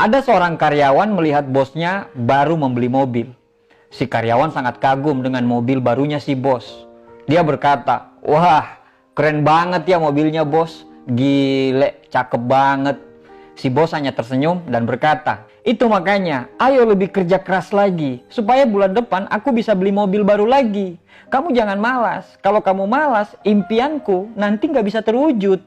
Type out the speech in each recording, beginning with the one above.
Ada seorang karyawan melihat bosnya baru membeli mobil. Si karyawan sangat kagum dengan mobil barunya si bos. Dia berkata, "Wah, keren banget ya mobilnya bos. Gile, cakep banget." Si bos hanya tersenyum dan berkata, "Itu makanya, ayo lebih kerja keras lagi. Supaya bulan depan aku bisa beli mobil baru lagi. Kamu jangan malas. Kalau kamu malas, impianku nanti nggak bisa terwujud."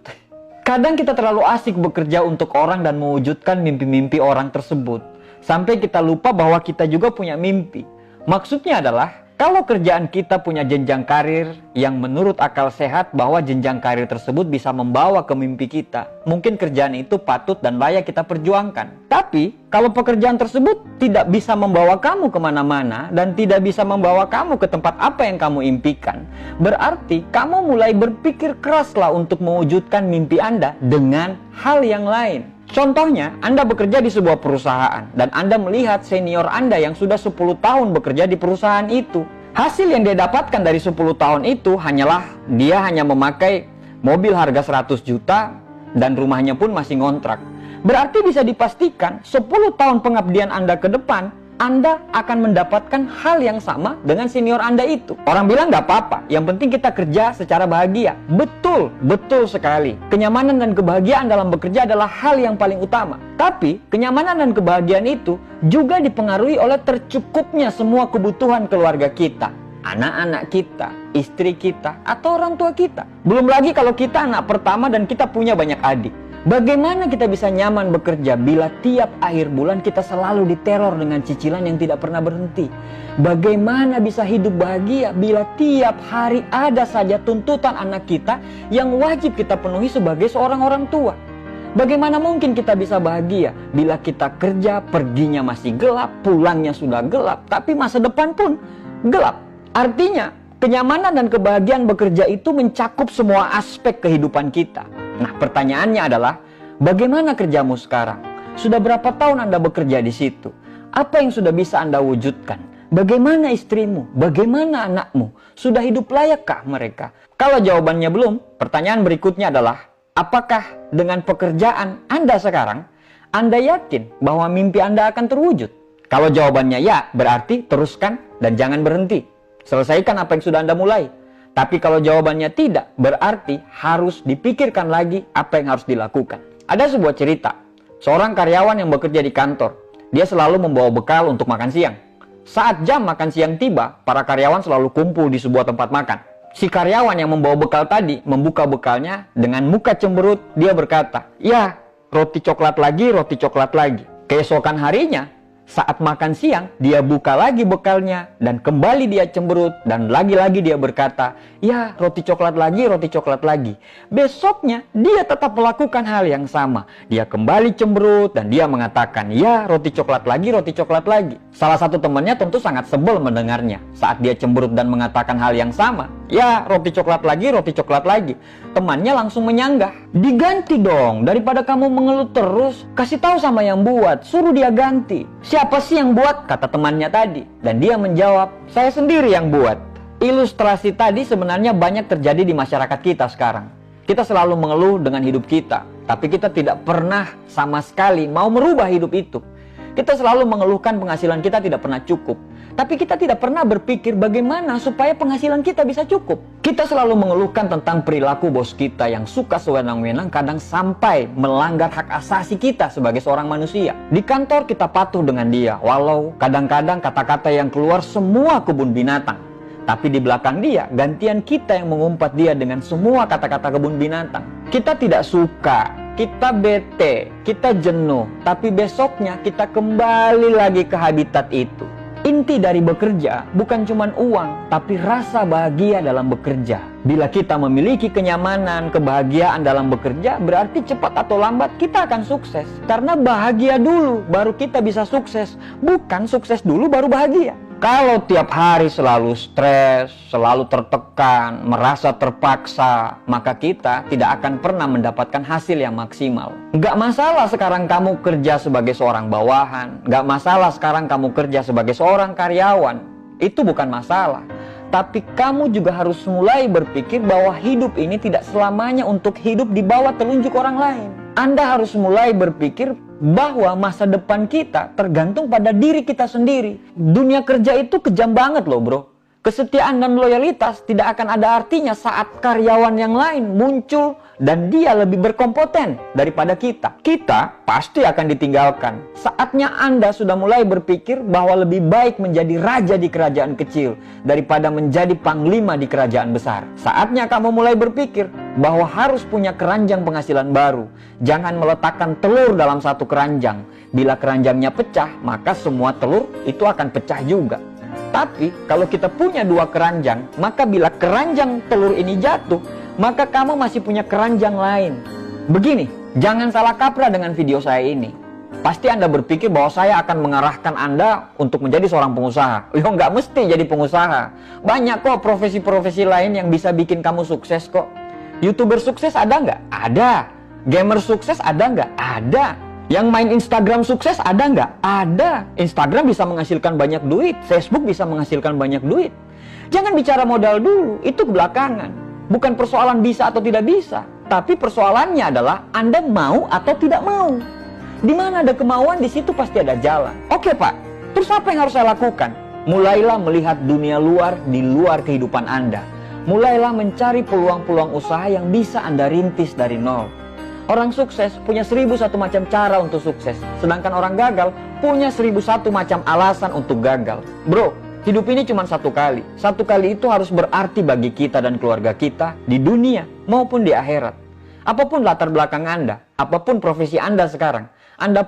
Kadang kita terlalu asik bekerja untuk orang dan mewujudkan mimpi-mimpi orang tersebut. Sampai kita lupa bahwa kita juga punya mimpi. Maksudnya adalah, kalau kerjaan kita punya jenjang karir yang menurut akal sehat bahwa jenjang karir tersebut bisa membawa ke mimpi kita, mungkin kerjaan itu patut dan layak kita perjuangkan. Tapi, kalau pekerjaan tersebut tidak bisa membawa kamu kemana-mana dan tidak bisa membawa kamu ke tempat apa yang kamu impikan, berarti kamu mulai berpikir keraslah untuk mewujudkan mimpi Anda dengan hal yang lain. Contohnya, Anda bekerja di sebuah perusahaan dan Anda melihat senior Anda yang sudah 10 tahun bekerja di perusahaan itu. Hasil yang dia dapatkan dari 10 tahun itu hanyalah dia hanya memakai mobil harga 100 juta dan rumahnya pun masih ngontrak. Berarti bisa dipastikan 10 tahun pengabdian Anda ke depan, Anda akan mendapatkan hal yang sama dengan senior Anda itu. Orang bilang nggak apa-apa, yang penting kita kerja secara bahagia. Betul, betul sekali. Kenyamanan dan kebahagiaan dalam bekerja adalah hal yang paling utama. Tapi, kenyamanan dan kebahagiaan itu juga dipengaruhi oleh tercukupnya semua kebutuhan keluarga kita. Anak-anak kita, istri kita, atau orang tua kita. Belum lagi kalau kita anak pertama dan kita punya banyak adik. Bagaimana kita bisa nyaman bekerja bila tiap akhir bulan kita selalu diteror dengan cicilan yang tidak pernah berhenti? Bagaimana bisa hidup bahagia bila tiap hari ada saja tuntutan anak kita yang wajib kita penuhi sebagai seorang orang tua? Bagaimana mungkin kita bisa bahagia bila kita kerja, perginya masih gelap, pulangnya sudah gelap, tapi masa depan pun gelap? Artinya, kenyamanan dan kebahagiaan bekerja itu mencakup semua aspek kehidupan kita. Nah, pertanyaannya adalah, bagaimana kerjamu sekarang? Sudah berapa tahun Anda bekerja di situ? Apa yang sudah bisa Anda wujudkan? Bagaimana istrimu? Bagaimana anakmu? Sudah hidup layakkah mereka? Kalau jawabannya belum, pertanyaan berikutnya adalah, apakah dengan pekerjaan Anda sekarang, Anda yakin bahwa mimpi Anda akan terwujud? Kalau jawabannya ya, berarti teruskan dan jangan berhenti. Selesaikan apa yang sudah Anda mulai. Tapi kalau jawabannya tidak, berarti harus dipikirkan lagi apa yang harus dilakukan. Ada sebuah cerita, seorang karyawan yang bekerja di kantor. Dia selalu membawa bekal untuk makan siang. Saat jam makan siang tiba, para karyawan selalu kumpul di sebuah tempat makan. Si karyawan yang membawa bekal tadi membuka bekalnya dengan muka cemberut. Dia berkata, "Ya, roti coklat lagi, roti coklat lagi." Keesokan harinya, saat makan siang, dia buka lagi bekalnya dan kembali dia cemberut dan lagi-lagi dia berkata, "Ya, roti coklat lagi, roti coklat lagi." Besoknya, dia tetap melakukan hal yang sama. Dia kembali cemberut dan dia mengatakan, "Ya, roti coklat lagi, roti coklat lagi." Salah satu temannya tentu sangat sebel mendengarnya. Saat dia cemberut dan mengatakan hal yang sama, "Ya, roti coklat lagi, roti coklat lagi." Temannya langsung menyanggah, "Diganti dong, daripada kamu mengeluh terus, kasih tahu sama yang buat, suruh dia ganti." "Siapa sih yang buat?" kata temannya tadi. Dan dia menjawab, "Saya sendiri yang buat." Ilustrasi tadi sebenarnya banyak terjadi di masyarakat kita sekarang. Kita selalu mengeluh dengan hidup kita, tapi kita tidak pernah sama sekali mau merubah hidup itu. Kita selalu mengeluhkan penghasilan kita tidak pernah cukup, tapi kita tidak pernah berpikir bagaimana supaya penghasilan kita bisa cukup. Kita selalu mengeluhkan tentang perilaku bos kita yang suka sewenang-wenang, kadang sampai melanggar hak asasi kita sebagai seorang manusia. Di kantor kita patuh dengan dia, walau kadang-kadang kata-kata yang keluar semua kebun binatang. Tapi di belakang dia, gantian kita yang mengumpat dia dengan semua kata-kata kebun binatang. Kita tidak suka, kita bete, kita jenuh, tapi besoknya kita kembali lagi ke habitat itu. Inti dari bekerja bukan cuma uang, tapi rasa bahagia dalam bekerja. Bila kita memiliki kenyamanan, kebahagiaan dalam bekerja, berarti cepat atau lambat kita akan sukses. Karena bahagia dulu, baru kita bisa sukses. Bukan sukses dulu, baru bahagia. Kalau tiap hari selalu stres, selalu tertekan, merasa terpaksa, maka kita tidak akan pernah mendapatkan hasil yang maksimal. Gak masalah sekarang kamu kerja sebagai seorang bawahan, gak masalah sekarang kamu kerja sebagai seorang karyawan, itu bukan masalah. Tapi kamu juga harus mulai berpikir bahwa hidup ini tidak selamanya untuk hidup di bawah telunjuk orang lain. Anda harus mulai berpikir bahwa masa depan kita tergantung pada diri kita sendiri. Dunia kerja itu kejam banget loh bro. Kesetiaan dan loyalitas tidak akan ada artinya saat karyawan yang lain muncul dan dia lebih berkompeten daripada kita. Kita pasti akan ditinggalkan. Saatnya Anda sudah mulai berpikir bahwa lebih baik menjadi raja di kerajaan kecil daripada menjadi panglima di kerajaan besar. Saatnya kamu mulai berpikir bahwa harus punya keranjang penghasilan baru. Jangan meletakkan telur dalam satu keranjang. Bila keranjangnya pecah, maka semua telur itu akan pecah juga. Tapi kalau kita punya dua keranjang, maka bila keranjang telur ini jatuh, maka kamu masih punya keranjang lain. Begini, jangan salah kaprah dengan video saya ini. Pasti Anda berpikir bahwa saya akan mengarahkan Anda untuk menjadi seorang pengusaha. Yo, nggak mesti jadi pengusaha. Banyak kok profesi-profesi lain yang bisa bikin kamu sukses kok. YouTuber sukses ada nggak? Ada. Gamer sukses ada nggak? Ada. Yang main Instagram sukses ada nggak? Ada. Instagram bisa menghasilkan banyak duit. Facebook bisa menghasilkan banyak duit. Jangan bicara modal dulu, itu belakangan. Bukan persoalan bisa atau tidak bisa. Tapi persoalannya adalah Anda mau atau tidak mau. Di mana ada kemauan, di situ pasti ada jalan. Oke Pak, terus apa yang harus saya lakukan? Mulailah melihat dunia luar di luar kehidupan Anda. Mulailah mencari peluang-peluang usaha yang bisa Anda rintis dari nol. Orang sukses punya 1001 macam cara untuk sukses. Sedangkan orang gagal punya 1001 macam alasan untuk gagal. Bro, hidup ini cuma satu kali. Satu kali itu harus berarti bagi kita dan keluarga kita di dunia maupun di akhirat. Apapun latar belakang Anda, apapun profesi Anda sekarang, Anda